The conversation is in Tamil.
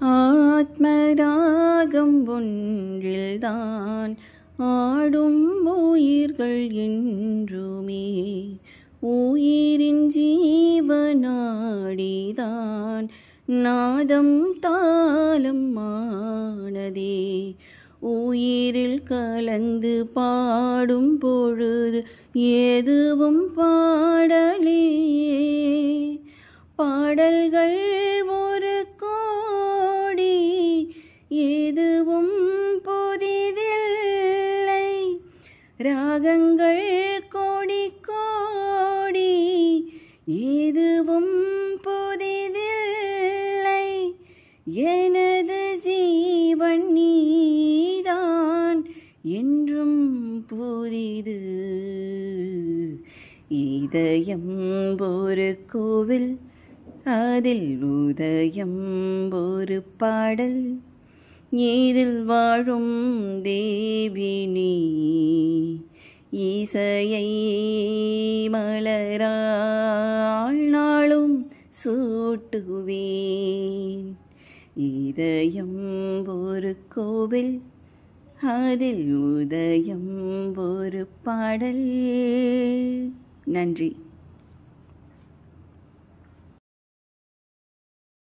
ஆத்மராகம் ஒன்றில்தான் ஆடும் உயிர்கள் என்றுமே. உயிரின் ஜீவனாடிதான் நாதம் தாளம் ஆனதே. உயிரில் கலந்து பாடும் பொழுது எதுவும் பாடலே. பாடல்கள் ஒரு கோடி, எதுவும் புதிதில்லை. ராகங்கள் கோடி கோடி, எதுவும் புதிதில்லை. எனது ஜீவன் நீதான் என்றும் புதிது. இதயம் ஒரு கோவில், அதில் உதயம் ஒரு பாடல். இதில் வாழும் தேவினி இசையை மலரால் நாளும் சூட்டுவேன். இதயம் ஒரு கோவில், அதில் உதயம் ஒரு பாடல். நன்றி.